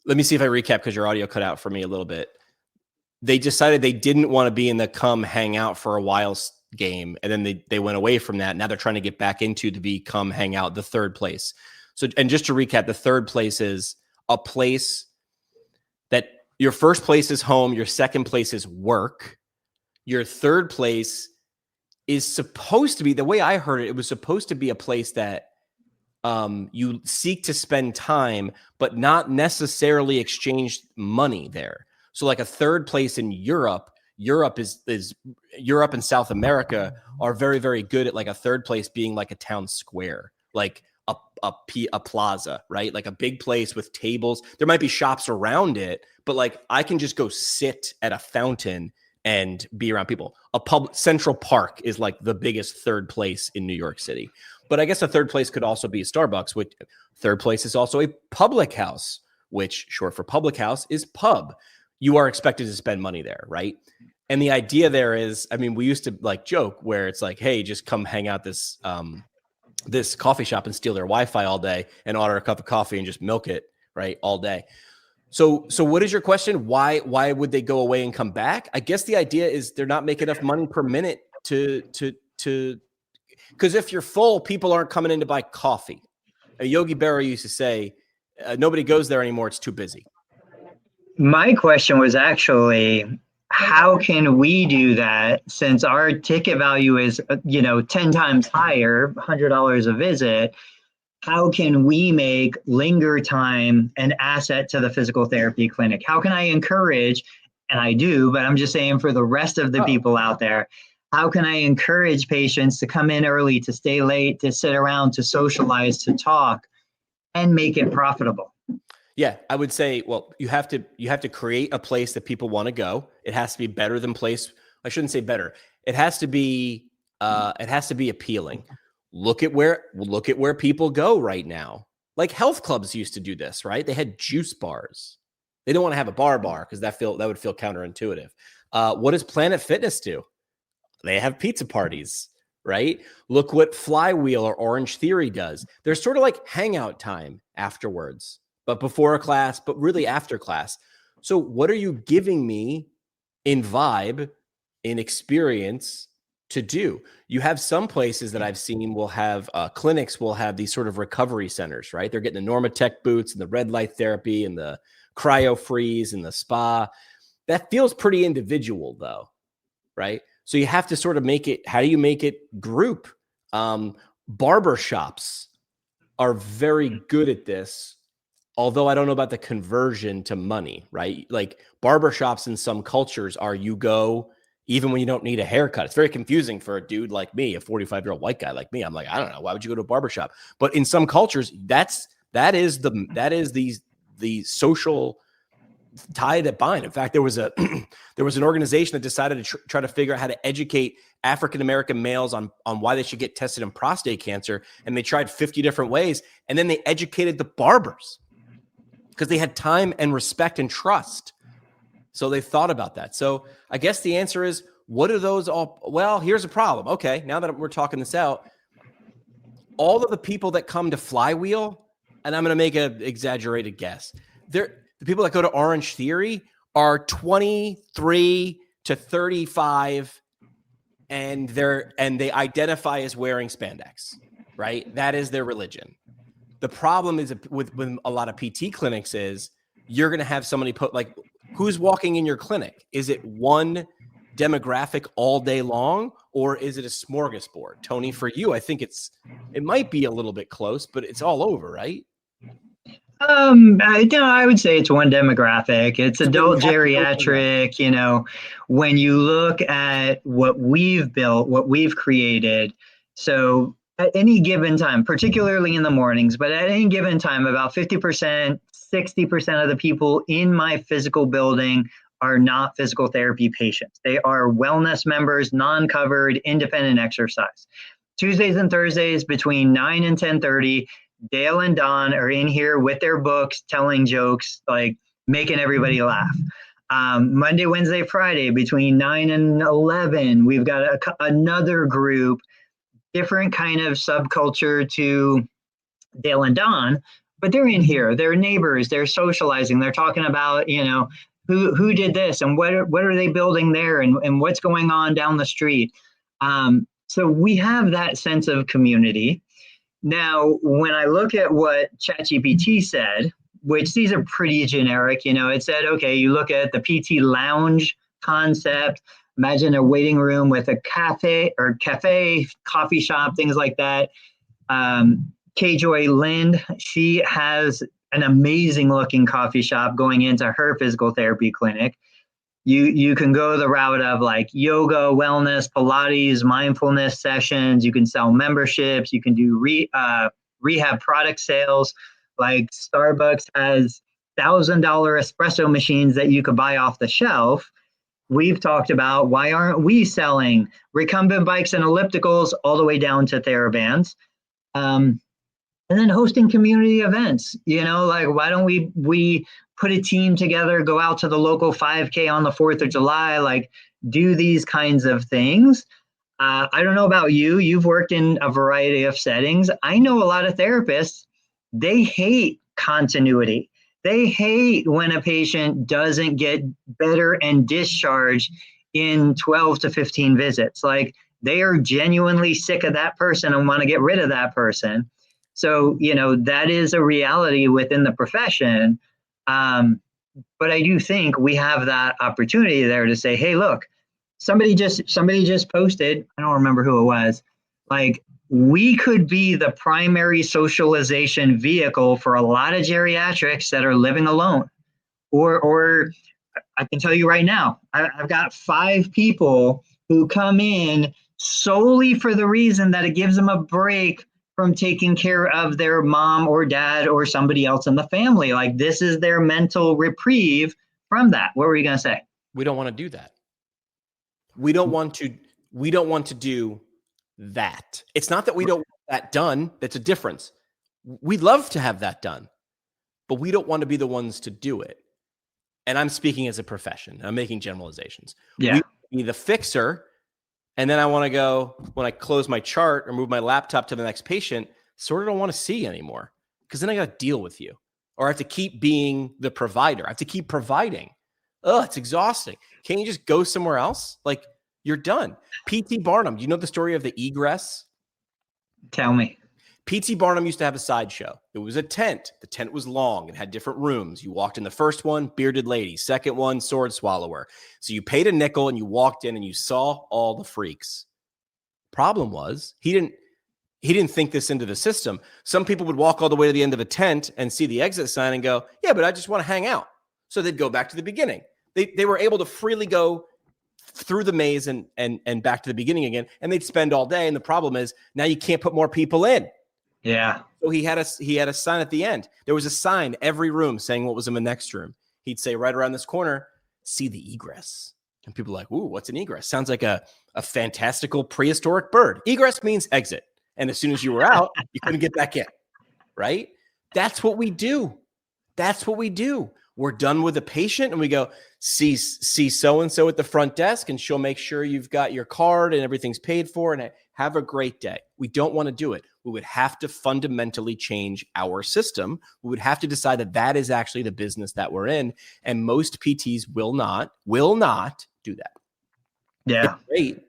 let me see if I recap because your audio cut out for me a little bit. They decided they didn't want to be in the come hang out for a while game. And then they went away from that. Now they're trying to get back into the become hang out, the third place. So, and just to recap, the third place is a place that your first place is home. Your second place is work. Your third place is supposed to be, the way I heard it, it was supposed to be a place that you seek to spend time, but not necessarily exchange money there. So like a third place in Europe is Europe and South America are very, very good at like a third place being like a town square, like a plaza, right? Like a big place with tables. There might be shops around it, but like I can just go sit at a fountain and be around people. Central Park is like the biggest third place in New York City. But I guess a third place could also be a Starbucks, which third place is also a public house, which short for public house is pub. You are expected to spend money there, right? And the idea there is, I mean, we used to like joke where it's like, hey, just come hang out this coffee shop and steal their Wi-Fi all day and order a cup of coffee and just milk it, right, all day. So what is your question? Why would they go away and come back? I guess the idea is they're not making enough money per minute to because if you're full, people aren't coming in to buy coffee. Yogi Berra used to say, nobody goes there anymore. It's too busy. My question was actually, how can we do that since our ticket value is, 10 times higher, $100 a visit? How can we make linger time an asset to the physical therapy clinic? How can I encourage, and I do, but I'm just saying for the rest of the people out there, how can I encourage patients to come in early, to stay late, to sit around, to socialize, to talk, and make it profitable? Yeah, I would say, well, you have to create a place that people want to go. It has to be better than place. I shouldn't say better. It has to be appealing. Look at where people go right now. Like health clubs used to do this, right? They had juice bars. They don't want to have a bar because that would feel counterintuitive. What does Planet Fitness do? They have pizza parties, right? Look what Flywheel or Orange Theory does. There's sort of like hangout time afterwards, but before a class, but really after class. So what are you giving me in vibe, in experience to do? You have some places that I've seen will have clinics will have these sort of recovery centers, right? They're getting the Normatec boots and the red light therapy and the cryo freeze and the spa. That feels pretty individual though, right? So you have to sort of make it, how do you make it group? Barber shops are very good at this, although I don't know about the conversion to money, right? Like barber shops in some cultures are you go even when you don't need a haircut. It's very confusing for a dude like me, a 45-year-old white guy like me. I'm like, I don't know, why would you go to a barbershop? But in some cultures, that is the social tie that bind. In fact, there was an organization that decided to try to figure out how to educate African-American males on why they should get tested in prostate cancer. And they tried 50 different ways. And then they educated the barbers because they had time and respect and trust. So they thought about that. So I guess the answer is, what are those all? Well, here's a problem. Okay, now that we're talking this out, all of the people that come to Flywheel, and I'm going to make an exaggerated guess, the people that go to Orange Theory are 23 to 35, and they identify as wearing spandex, right? That is their religion. The problem is with a lot of PT clinics is you're going to have somebody like, who's walking in your clinic? Is it one demographic all day long, or is it a smorgasbord? Tony, for you, I think it might be a little bit close, but it's all over, right? I would say it's one demographic. It's adult geriatric. You know, when you look at what we've built, what we've created, so at any given time, particularly in the mornings, but at any given time, about 50%, 60% of the people in my physical building are not physical therapy patients. They are wellness members, non-covered, independent exercise. Tuesdays and Thursdays between 9 and 10:30, Dale and Don are in here with their books, telling jokes, like making everybody laugh. Monday, Wednesday, Friday between 9 and 11, we've got another group, different kind of subculture to Dale and Don, but they're in here. They're neighbors. They're socializing. They're talking about, you know, who did this and what are they building there and what's going on down the street. So we have that sense of community. Now, when I look at what ChatGPT said, which these are pretty generic, you know, it said, okay, you look at the PT lounge concept, imagine a waiting room with a cafe, coffee shop, things like that. K-Joy Lind, she has an amazing looking coffee shop going into her physical therapy clinic. You can go the route of like yoga, wellness, Pilates, mindfulness sessions. You can sell memberships. You can do rehab product sales. Like Starbucks has $1,000 espresso machines that you could buy off the shelf. We've talked about, why aren't we selling recumbent bikes and ellipticals all the way down to TheraVans? And then hosting community events, you know, like why don't we put a team together, go out to the local 5K on the 4th of July, like do these kinds of things. I don't know about you. You've worked in a variety of settings. I know a lot of therapists, they hate continuity. They hate when a patient doesn't get better and discharged in 12 to 15 visits. Like they are genuinely sick of that person and want to get rid of that person. So, you know, that is a reality within the profession. But I do think we have that opportunity there to say, hey, look, somebody just posted, I don't remember who it was, like we could be the primary socialization vehicle for a lot of geriatrics that are living alone. Or I can tell you right now, I've got 5 people who come in solely for the reason that it gives them a break from taking care of their mom or dad or somebody else in the family. Like this is their mental reprieve from that. What were you going to say? We don't want to do that. We don't want to do that. It's not that we don't want that done. That's a difference. We'd love to have that done, but we don't want to be the ones to do it. And I'm speaking as a profession. I'm making generalizations. Yeah. We be the fixer. And then I want to go, when I close my chart or move my laptop to the next patient, sort of don't want to see anymore because then I got to deal with you, or I have to keep being the provider. I have to keep providing. Oh, it's exhausting. Can't you just go somewhere else? Like you're done. PT Barnum, do you know the story of the egress? Tell me. PT Barnum used to have a sideshow. It was a tent. The tent was long. It had different rooms. You walked in the first one, bearded lady. Second one, sword swallower. So you paid a nickel and you walked in and you saw all the freaks. Problem was, he didn't think this into the system. Some people would walk all the way to the end of a tent and see the exit sign and go, yeah, but I just want to hang out. So they'd go back to the beginning. They were able to freely go through the maze and back to the beginning again, and they'd spend all day. And the problem is now you can't put more people in. Yeah. So he had a sign at the end. There was a sign every room saying what was in the next room. He'd say right around this corner, see the egress. And people are like, ooh, what's an egress? Sounds like a fantastical prehistoric bird. Egress means exit. And as soon as you were out, you couldn't get back in, right? That's what we do. That's what we do. We're done with a patient and we go, see so-and-so at the front desk and she'll make sure you've got your card and everything's paid for and have a great day. We don't want to do it. We would have to fundamentally change our system. We would have to decide that that is actually the business that we're in. And most PTs will not do that. Yeah. It's great.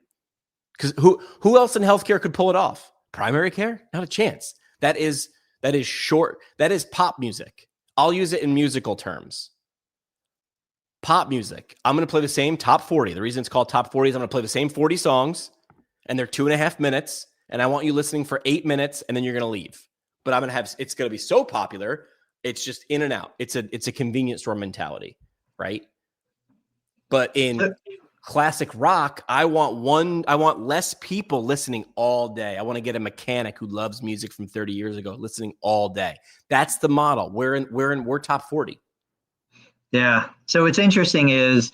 Because who else in healthcare could pull it off? Primary care? Not a chance. That is short. That is pop music. I'll use it in musical terms. Pop music. I'm going to play the same top 40. The reason it's called top 40 is I'm going to play the same 40 songs and they're 2.5 minutes. And I want you listening for 8 minutes and then you're going to leave. But it's going to be so popular. It's just in and out. It's a convenience store mentality, right? But in classic rock, I want less people listening all day. I want to get a mechanic who loves music from 30 years ago listening all day. That's the model. We're top 40. Yeah. So what's interesting is,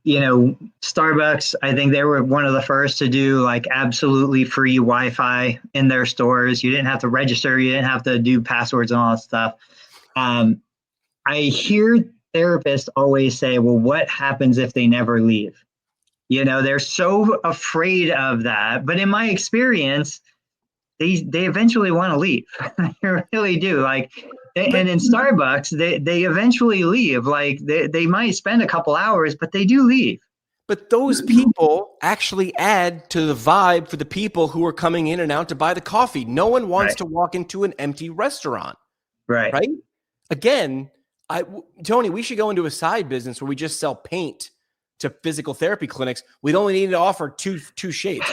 Starbucks, I think they were one of the first to do like absolutely free Wi-Fi in their stores. You didn't have to register. You didn't have to do passwords and all that stuff. I hear therapists always say, well, what happens if they never leave? They're so afraid of that. But in my experience, they eventually want to leave. They really do. And in Starbucks, they eventually leave. They might spend a couple hours, but they do leave. But those people actually add to the vibe for the people who are coming in and out to buy the coffee. No one wants to walk into an empty restaurant. Right. Again, Tony, we should go into a side business where we just sell paint to physical therapy clinics. We'd only need to offer two shades,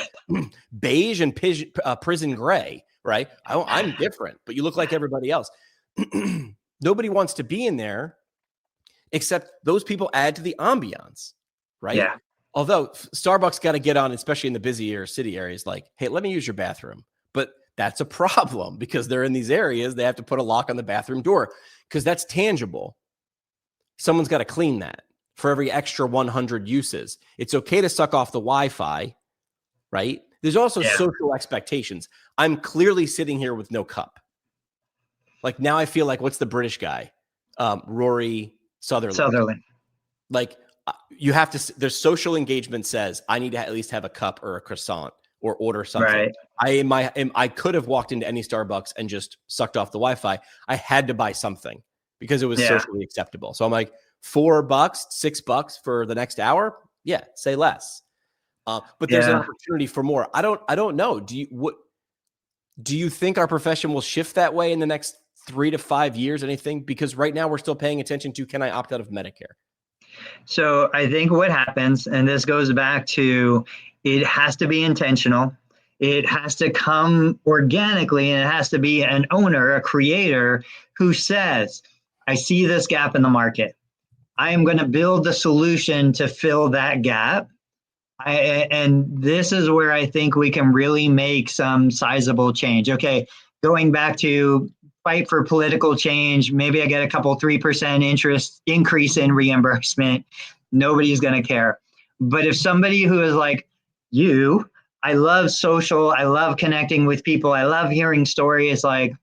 beige and prison gray, right? I'm different, but you look like everybody else. Nobody wants to be in there except those people add to the ambiance, right? Yeah. Although Starbucks got to get on, especially in the busier city areas, like, hey, let me use your bathroom. But that's a problem because they're in these areas. They have to put a lock on the bathroom door because that's tangible. Someone's got to clean that for every extra 100 uses. It's okay to suck off the Wi-Fi, right? There's also social expectations. I'm clearly sitting here with no cup. Like now I feel like, what's the British guy? Rory Sutherland. Like you have to, there's social engagement says I need to at least have a cup or a croissant or order something. Right. I could have walked into any Starbucks and just sucked off the Wi-Fi. I had to buy something because it was socially acceptable. So I'm like, $4, $6 for the next hour. Yeah. Say less. But there's an opportunity for more. I don't know. Do you think our profession will shift that way in the next 3 to 5 years? Anything? Because right now we're still paying attention to, can I opt out of Medicare? So I think what happens, and this goes back to, it has to be intentional. It has to come organically, and it has to be an owner, a creator who says, I see this gap in the market. I am going to build the solution to fill that gap. And this is where I think we can really make some sizable change. Okay, going back to fight for political change, maybe I get a couple 3% interest increase in reimbursement. Nobody's going to care. But if somebody who is like you, I love social, I love connecting with people, I love hearing stories, like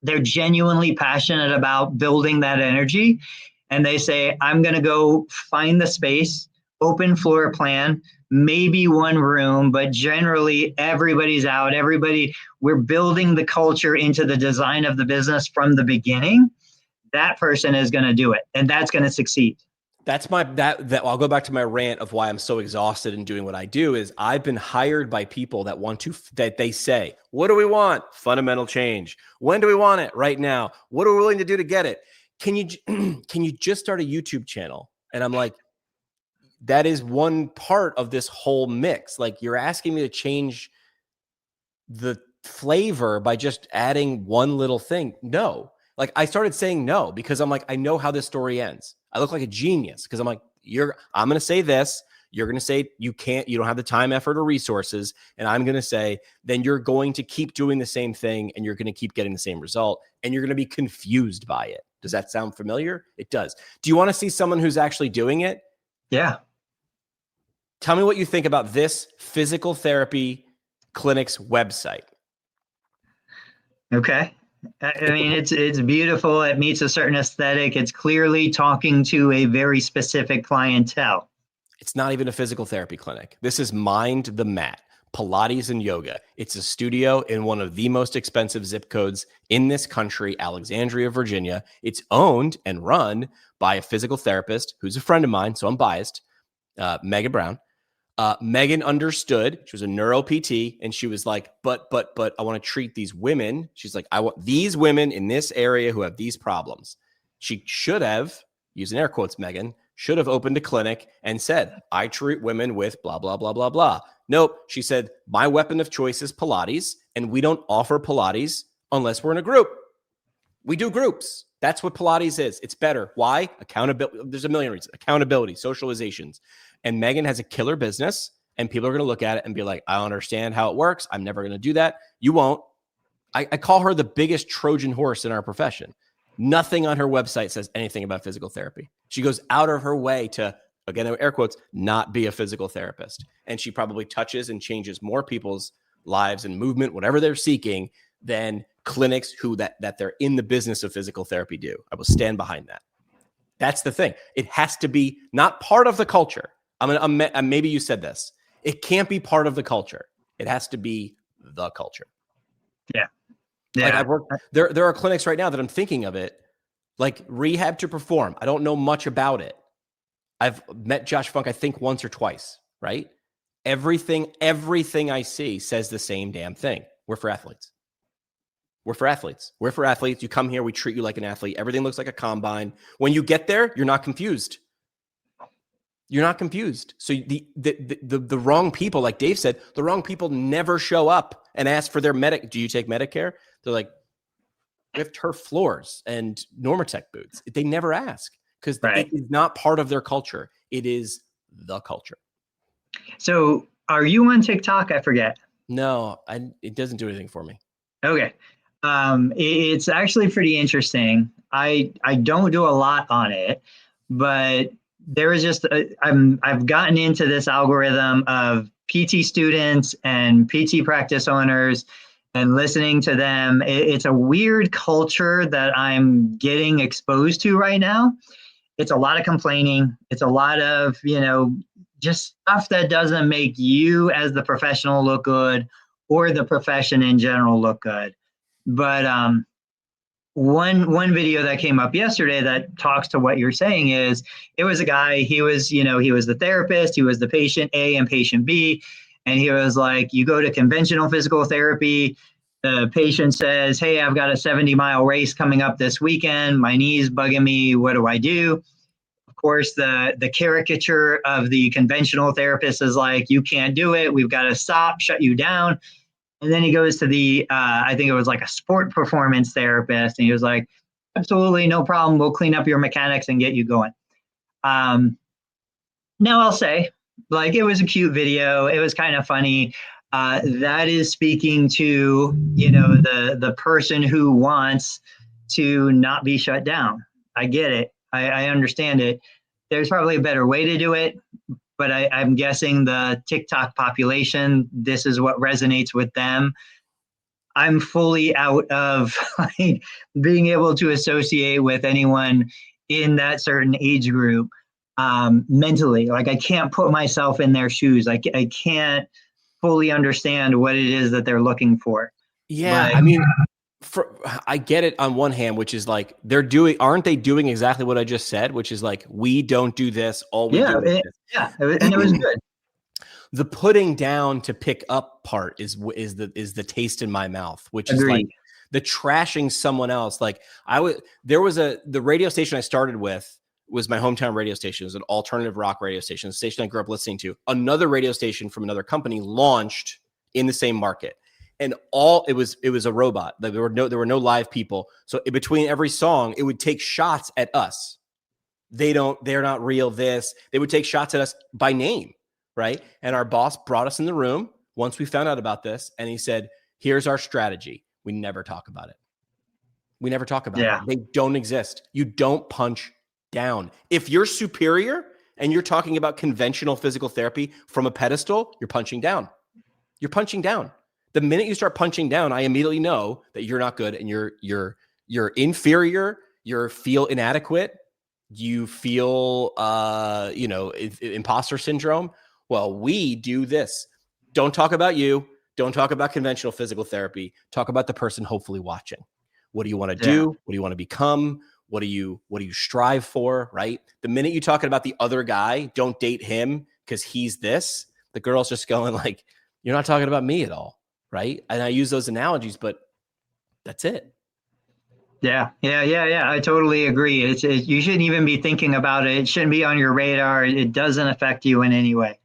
they're genuinely passionate about building that energy. And they say, I'm going to go find the space, open floor plan, maybe one room, but generally everybody's out. We're building the culture into the design of the business from the beginning. That person is going to do it, and that's going to succeed. That's I'll go back to my rant of why I'm so exhausted in doing what I do is I've been hired by people that they say, what do we want? Fundamental change. When do we want it? Right now. What are we willing to do to get it? Can you just start a YouTube channel? And I'm like, that is one part of this whole mix. Like you're asking me to change the flavor by just adding one little thing. No, like I started saying no because I'm like, I know how this story ends. I look like a genius because I'm like, I'm going to say this. You're going to say you don't have the time, effort, or resources. And I'm going to say, then you're going to keep doing the same thing and you're going to keep getting the same result and you're going to be confused by it. Does that sound familiar? It does. Do you want to see someone who's actually doing it? Yeah. Tell me what you think about this physical therapy clinic's website. Okay. I mean, it's beautiful. It meets a certain aesthetic. It's clearly talking to a very specific clientele. It's not even a physical therapy clinic. This is Mind the Mat, Pilates and yoga. It's a studio in one of the most expensive zip codes in this country, Alexandria, Virginia. It's owned and run by a physical therapist who's a friend of mine, so I'm biased, Megan Brown. Megan understood. She was a neuro PT, and she was like, but I want to treat these women. She's like, I want these women in this area who have these problems. She should have, using air quotes, Megan, should have opened a clinic and said, I treat women with blah, blah, blah, blah, blah. Nope. She said, my weapon of choice is Pilates, and we don't offer Pilates unless we're in a group. We do groups. That's what Pilates is. It's better. Why? Accountability. There's a million reasons. Accountability, socializations. And Megan has a killer business, and people are going to look at it and be like, I don't understand how it works. I'm never going to do that. You won't. I call her the biggest Trojan horse in our profession. Nothing on her website says anything about physical therapy. She goes out of her way to, again, air quotes, not be a physical therapist. And she probably touches and changes more people's lives and movement, whatever they're seeking, than clinics who that they're in the business of physical therapy do. I will stand behind that. That's the thing. It has to be not part of the culture. Maybe you said this. It can't be part of the culture. It has to be the culture. Yeah. Yeah. Like I've worked, there are clinics right now that I'm thinking of it, like Rehab to Perform. I don't know much about it. I've met Josh Funk, I think, once or twice, right? Everything I see says the same damn thing. We're for athletes. We're for athletes. We're for athletes. You come here, we treat you like an athlete. Everything looks like a combine. When you get there, you're not confused. You're not confused. So the wrong people, like Dave said, the wrong people never show up and ask for their do you take Medicare? They're like, we have turf floors and Normatec boots. They never ask because it is not part of their culture. It is the culture. So are you on TikTok? I forget. No, it doesn't do anything for me. Okay. It's actually pretty interesting. I don't do a lot on it, but there is just I've gotten into this algorithm of PT students and PT practice owners and listening to them. It's a weird culture that I'm getting exposed to right now. It's a lot of complaining. It's a lot of, just stuff that doesn't make you as the professional look good or the profession in general look good. But one video that came up yesterday that talks to what you're saying is, it was a guy, he was the therapist, he was the patient A and patient B. And he was like, you go to conventional physical therapy. The patient says, hey, I've got a 70-mile race coming up this weekend. My knee's bugging me. What do I do? Of course, the caricature of the conventional therapist is like, you can't do it. We've got to stop, shut you down. And then he goes to the, I think it was like a sport performance therapist. And he was like, absolutely no problem. We'll clean up your mechanics and get you going. Now I'll say, like, it was a cute video. It was kind of funny. That is speaking to, the person who wants to not be shut down. I get it. I understand it. There's probably a better way to do it. But I'm guessing the TikTok population, this is what resonates with them. I'm fully out of being able to associate with anyone in that certain age group mentally. Like, I can't put myself in their shoes. I can't fully understand what it is that they're looking for. Yeah, but, I mean, I get it on one hand, which is like aren't they doing exactly what I just said, which is like, we don't do this, all we do is this. Yeah, and it was good. The putting down to pick up part is the taste in my mouth, which is Agreed. like the trashing someone else. Like the radio station I started with was my hometown radio station. It was an alternative rock radio station, the station I grew up listening to. Another radio station from another company launched in the same market. And it was a robot. There were no live people. So in between every song, it would take shots at us. They're not real. They would take shots at us by name. right? And our boss brought us in the room once we found out about this, and he said, here's our strategy. We never talk about it. We never talk about it. They don't exist. You don't punch down. If you're superior and you're talking about conventional physical therapy from a pedestal, you're punching down. You're punching down. The minute you start punching down, I immediately know that you're not good and you're inferior. You feel inadequate. You feel imposter syndrome. Well, we do this. Don't talk about you. Don't talk about conventional physical therapy. Talk about the person hopefully watching. What do you want to do? What do you want to become? What do you strive for? Right? The minute you're talking about the other guy, don't date him because he's this. The girl's just going like, you're not talking about me at all. Right? And I use those analogies, but that's it. Yeah. I totally agree. You shouldn't even be thinking about it. It shouldn't be on your radar. It doesn't affect you in any way.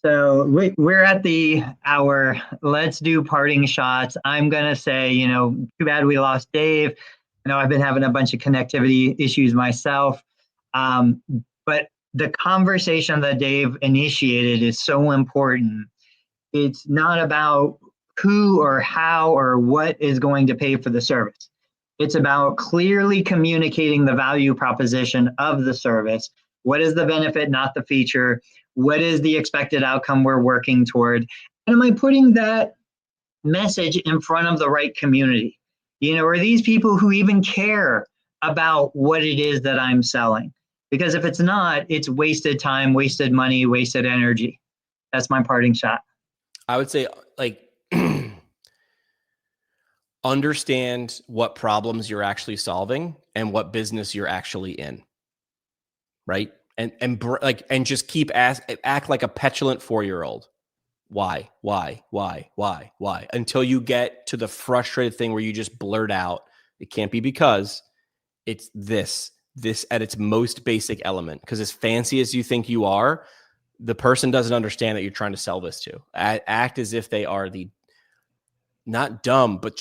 So we're at the hour. Let's do parting shots. I'm going to say, too bad we lost Dave. I know I've been having a bunch of connectivity issues myself. But the conversation that Dave initiated is so important. It's not about who or how or what is going to pay for the service. It's about clearly communicating the value proposition of the service. What is the benefit, not the feature? What is the expected outcome we're working toward? And am I putting that message in front of the right community? Are these people who even care about what it is that I'm selling? Because if it's not, it's wasted time, wasted money, wasted energy. That's my parting shot. I would say, understand what problems you're actually solving and what business you're actually in. Right? And just act like a petulant 4-year-old. Why? Until you get to the frustrated thing where you just blurt out, it can't be because it's this at its most basic element. Because as fancy as you think you are, the person doesn't understand that you're trying to sell this to. Act as if they are not dumb, but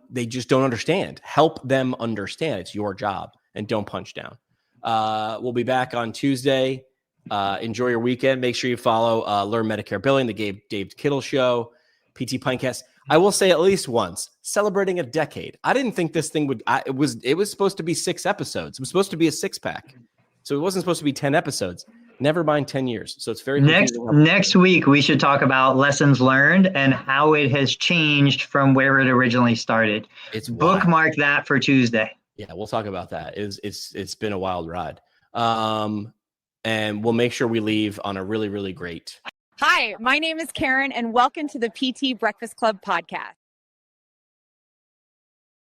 they just don't understand. Help them understand. It's your job, and don't punch down. We'll be back on Tuesday. Enjoy your weekend. Make sure you follow Learn Medicare Billing, the Dave Kittle Show, PT Pinecast. I will say at least once, celebrating a decade. I didn't think this thing would. It was supposed to be 6 episodes. It was supposed to be a 6-pack, so it wasn't supposed to be 10 episodes. Never mind 10 years. So it's very next week. We should talk about lessons learned and how it has changed from where it originally started. It's bookmark that for Tuesday. Yeah, we'll talk about that. It's been a wild ride. And we'll make sure we leave on a really, really great. Hi, my name is Karen, and welcome to the PT Breakfast Club podcast.